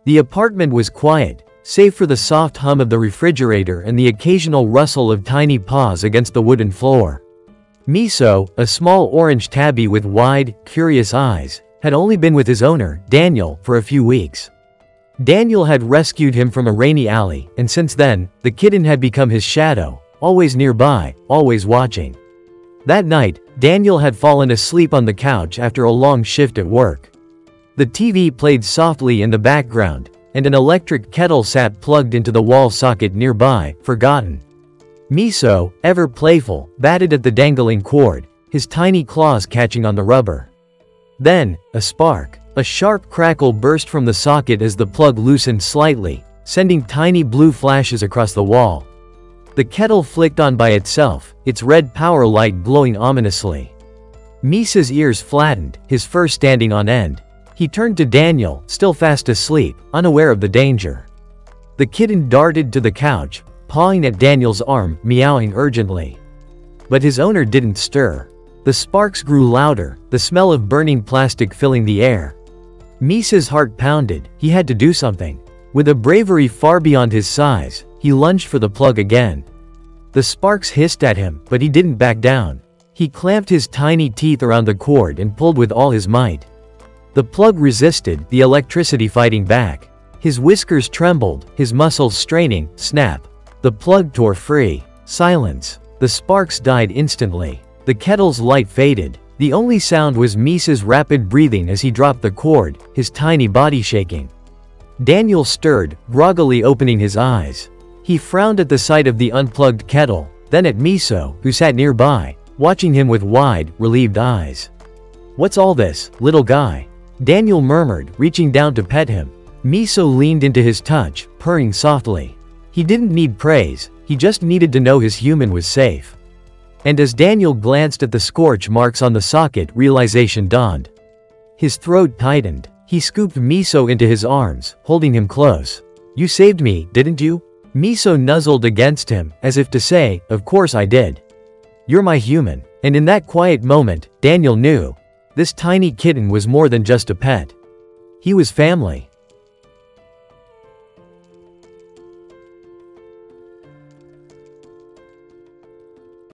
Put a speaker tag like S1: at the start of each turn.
S1: The apartment was quiet, save for the soft hum of the refrigerator and the occasional rustle of tiny paws against the wooden floor. Miso, a small orange tabby with wide, curious eyes, had only been with his owner, Daniel, for a few weeks. Daniel had rescued him from a rainy alley, and since then, the kitten had become his shadow, always nearby, always watching. That night, Daniel had fallen asleep on the couch after a long shift at work. The TV played softly in the background, and an electric kettle sat plugged into the wall socket nearby, forgotten. Miso, ever playful, batted at the dangling cord, his tiny claws catching on the rubber. Then, a spark. A sharp crackle burst from the socket as the plug loosened slightly, sending tiny blue flashes across the wall. The kettle flicked on by itself, its red power light glowing ominously. Misa's ears flattened, his fur standing on end. He turned to Daniel, still fast asleep, unaware of the danger. The kitten darted to the couch, pawing at Daniel's arm, meowing urgently. But his owner didn't stir. The sparks grew louder, the smell of burning plastic filling the air. Misa's heart pounded. He had to do something. With a bravery far beyond his size, he lunged for the plug again. The sparks hissed at him, but he didn't back down. He clamped his tiny teeth around the cord and pulled with all his might. The plug resisted, the electricity fighting back. His whiskers trembled, his muscles straining. Snap. The plug tore free. Silence. The sparks died instantly. The kettle's light faded. The only sound was Misa's rapid breathing as he dropped the cord, his tiny body shaking. Daniel stirred, groggily opening his eyes. He frowned at the sight of the unplugged kettle, then at Miso, who sat nearby, watching him with wide, relieved eyes. "What's all this, little guy?" Daniel murmured, reaching down to pet him. Miso leaned into his touch, purring softly. He didn't need praise, he just needed to know his human was safe. And as Daniel glanced at the scorch marks on the socket, realization dawned. His throat tightened. He scooped Miso into his arms, holding him close. "You saved me, didn't you?" Miso nuzzled against him, as if to say, "Of course I did. You're my human." And in that quiet moment, Daniel knew. This tiny kitten was more than just a pet. He was family.